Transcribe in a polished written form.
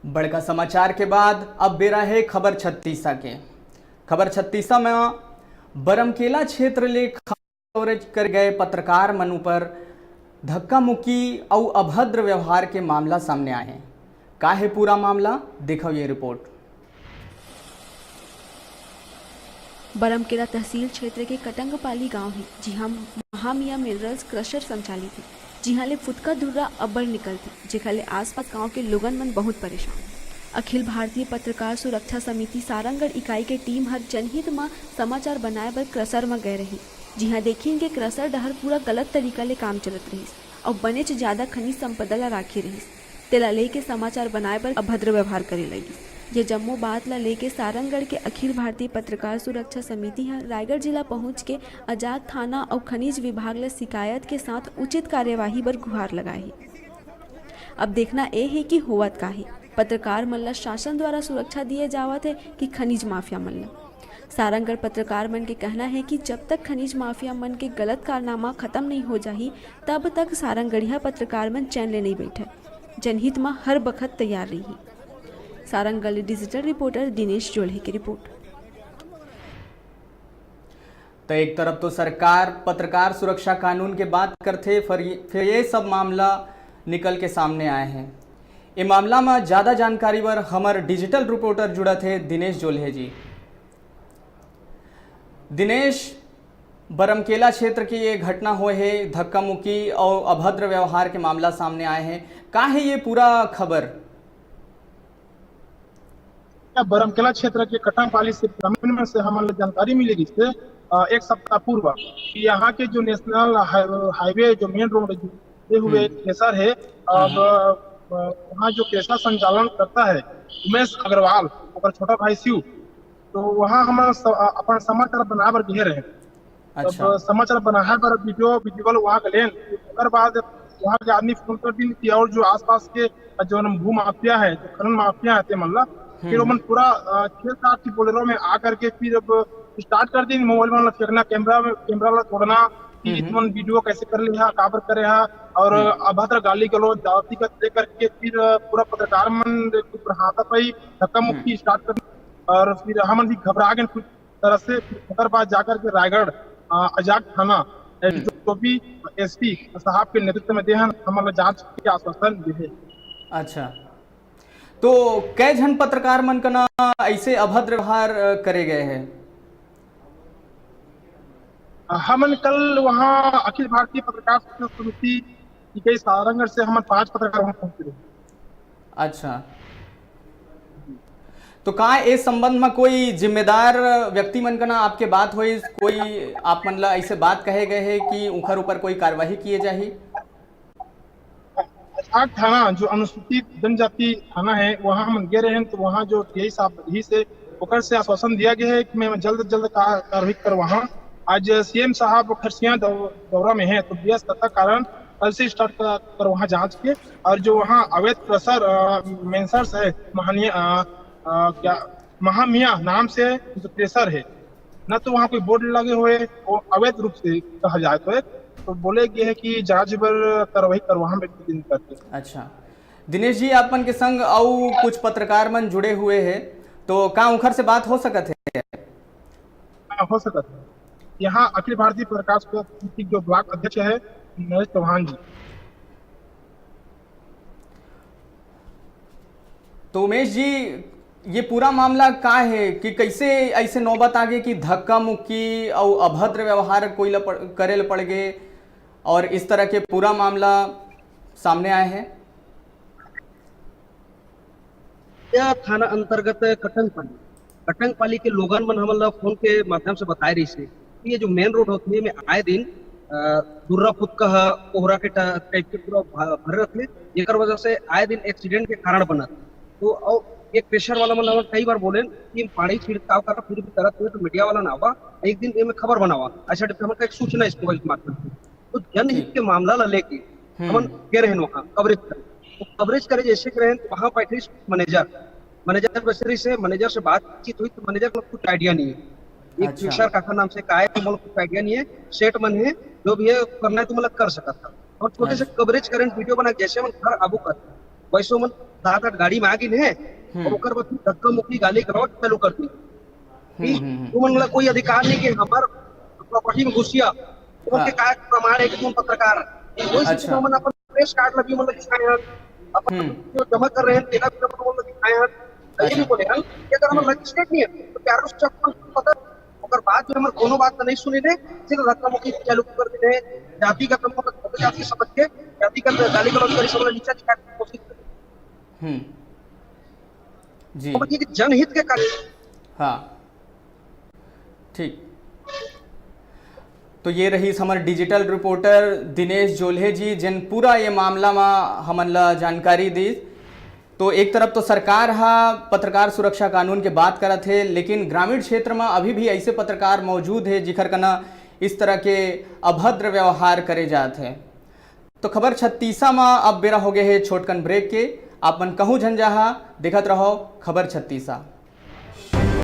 बड़का समाचार के बाद अब बेरा है खबर छत्तीसा के। खबर छत्तीसा में बरमकेला क्षेत्र ले कवरेज कर गए पत्रकार मनु पर धक्का मुक्की और अभद्र व्यवहार के मामला सामने आए हैं। का है पूरा मामला, देखो ये रिपोर्ट। बरमकेला तहसील क्षेत्र के कटंगपाली गांव है, जहां महामिया मिनरल्स क्रशर संचालित है, जहां ले फुटका धुर्रा अब्बड़ निकलती, जेखा ले आसपास गांव के लोगन मन बहुत परेशान। अखिल भारतीय पत्रकार सुरक्षा समिति सारंगढ़ इकाई के टीम हर जनहित में समाचार बनाए बर क्रशर में गए रही, जहां देखिन के क्रशर डहर पूरा गलत तरीका ले काम चलत रही और बनेच ज्यादा खनिज संपदा ला राखी रही। तेला लेके समाचार बनाए बर अभद्र व्यवहार करे लगी। ये जम्मू बात ला लेके सारंगढ़ के अखिल भारतीय पत्रकार सुरक्षा समिति है रायगढ़ जिला पहुंच के आजाद थाना और खनिज विभाग ला शिकायत के साथ उचित कार्यवाही पर गुहार लगाई। अब देखना ये है कि होवत का है, पत्रकार मन ला शासन द्वारा सुरक्षा दिए जावत है कि खनिज माफिया मन ला। सारंगढ़ पत्रकार मन के कहना है कि जब तक खनिज माफिया मन के गलत कारनामा खत्म नहीं हो जाही तब तक सारंगढ़िया पत्रकार मन चैन ले नहीं बैठे, जनहित में हर बखत तैयार रही। सारंगढ़ डिजिटल रिपोर्टर दिनेश जोल्हे की रिपोर्ट। तो एक तरफ तो सरकार पत्रकार सुरक्षा कानून के बात करते, फिर ये सब मामला निकल के सामने आए हैं। ये मामला में ज़्यादा जानकारी पर हमारे डिजिटल रिपोर्टर जुड़ा थे दिनेश जोल्हे जी। दिनेश, बरमकेला क्षेत्र की ये घटना हुई है, धक्का मुक्की और अभद्र व्यवहार के मामला सामने आए हैं। क्या है ये पूरा खबर? बरमकेला क्षेत्र के कटंगपाली से ग्रामीण में से हमें जानकारी मिलेगी से एक सप्ताह पूर्व कि यहाँ के जो नेशनल हाईवे जो मेन रोड जुड़े हुए केसर है, अब वहाँ जो केसर संचालन करता है उमेश अग्रवाल और छोटा भाई शिव, तो वहाँ हम अपन समाचार बनाबर गए रहे। अच्छा। समाचार बनाए पर वीडियो वहाँ गए, उसके बाद वहाँ के आदमी फोन कर दी कि और जो आसपास के जो भू माफिया है, जो खनन माफिया है मतलब, फिर वो पूरा 6-7 की बोलेरो में आकर के फिर अब स्टार्ट कर दी मोबाइल में फेंकना, कैमरा वाला तोड़ना कि तुम वीडियो कैसे कर लिया, काबर करे है, और अभद्र गाली गलौज जाति का दे करके फिर पूरा पत्रकार मन हाथा पाई धक्का मुक्की स्टार्ट कर। और फिर हम भी घबरा गए कुछ तरह से। फिर बाद जाकर के रायगढ़ आजाद थाना जो भी एसपी साहब के नेतृत्व में देहन हमारे जांच के आश्वासन दिए। अच्छा, तो कै जन पत्रकार मन का ना ऐसे अभद्र व्यवहार करे गए हैं? हम कल वहाँ अखिल भारतीय पत्रकार समिति इकाई सारंगढ़ से हम 5 पत्रकार वहाँ पहुंचे। अच्छा, तो कहाँ इस संबंध में कोई जिम्मेदार व्यक्ति मन का ना आपके बात हुई, कोई आप मन ला ऐसे बात कहे गए हैं कि उनकर ऊपर कोई कार्यवाही किए जाही? आजाद थाना जो अनुसूचित जनजाति थाना है वहाँ हम गए रहे हैं, तो वहाँ जो टीआई साहब ही से ओकर से आश्वासन दिया गया है कि मैं जल्द कार्रवाई कर। वहाँ आज सीएम साहब खरसिया दौरा में है, तो व्यस्तता कारण कल से स्टार्ट कर वहाँ जांच के। और जो वहाँ अवैध क्रशर मेंसर्स है क्या महामिया नाम से जो क्रेशर है न, तो वहाँ कोई बोर्ड लगे हुए वो अवैध रूप से कहा जाए तो बोले गए है कि जांच पर कार्रवाई कर वहाँ में दिन करते। अच्छा दिनेश जी, आपन के संग और कुछ पत्रकार मन जुड़े हुए हैं, तो का उखर से बात हो सकत है? हो सकता है। यहाँ अखिल भारतीय पत्रकार समिति जो ब्लॉक अध्यक्ष है नरेश चौहान जी। तो उमेश जी, ये पूरा मामला का है कि कैसे ऐसे नौबत आगे कि धक्का मुक्की और अभद्र व्यवहार कोई करे पड़ गए और इस तरह के पूरा मामला सामने आए हैं? यह थाना अंतर्गत कटंगपाली के लोगन मन हमला फोन के माध्यम से बताए रही से कि ये जो मेन रोड होती है में आए दिन दुर्रा फुटका कोहरा के टाइप के पूरा भर रखे, जेकर वजह से आए दिन एक्सीडेंट के कारण बनत। तो और एक प्रेशर वाला मन कई बार बोले कि पानी छिड़काव कर फिर भी तरह तो मीडिया वाला ना आवा, एक दिन में खबर बनावा, अच्छा हमका एक सूचना इसको माध्यम से। तो जनहित के मामला ला लेके हम गए रहे वहाँ कवरेज करे, तो कवरेज करे जैसे रहे वहाँ बैठे मैनेजर से बातचीत हुई, तो मैनेजर को कुछ आइडिया नहीं है। एक प्रेशर काका नाम से का है, तो कुछ आइडिया नहीं है, सेट मन है जो भी है करना है तो मतलब कर सकता था। और छोटे से कवरेज करें वीडियो बना जैसे मन घर आबू कर वैसे मन दांत गाड़ी में आगे है और ओकर बाद धक्का मुक्की गाली गलौज चालू कर दी। तो मन ला कोई अधिकार नहीं कि हमार प्रॉपर्टी में घुसिया तो के का प्रमाण है कि तुम पत्रकार वही अच्छा। तो मन अपन प्रेस कार्ड लगी मतलब दिखाए हैं अपन जो जमा कर रहे हैं तेरा भी अपन मतलब दिखाए हैं ये नहीं बोले हम ये अगर हम रजिस्टर्ड नहीं है तो प्यारो से अपन पता ओकर बाद में हम कोनो बात नहीं सुनी रे सिर्फ धक्का मुक्की चालू कर दी है जाति का तम को जाति समझ के जाति का गाली गलौज करी सब नीचे दिखाने की कोशिश कर जी तो ये जनहित के कार्य हाँ ठीक। तो ये रही हमारे डिजिटल रिपोर्टर दिनेश जोल्हे जी जिन पूरा ये मामला में हमन ला जानकारी दी। तो एक तरफ तो सरकार हा पत्रकार सुरक्षा कानून के बात करत है, लेकिन ग्रामीण क्षेत्र में अभी भी ऐसे पत्रकार मौजूद है जिखर कना इस तरह के अभद्र व्यवहार करे जाते हैं। तो खबर 36 में अब बेरा हो गए है छोटकन ब्रेक के। आप मन कहूँ झंझाहा देखत रहो खबर 36।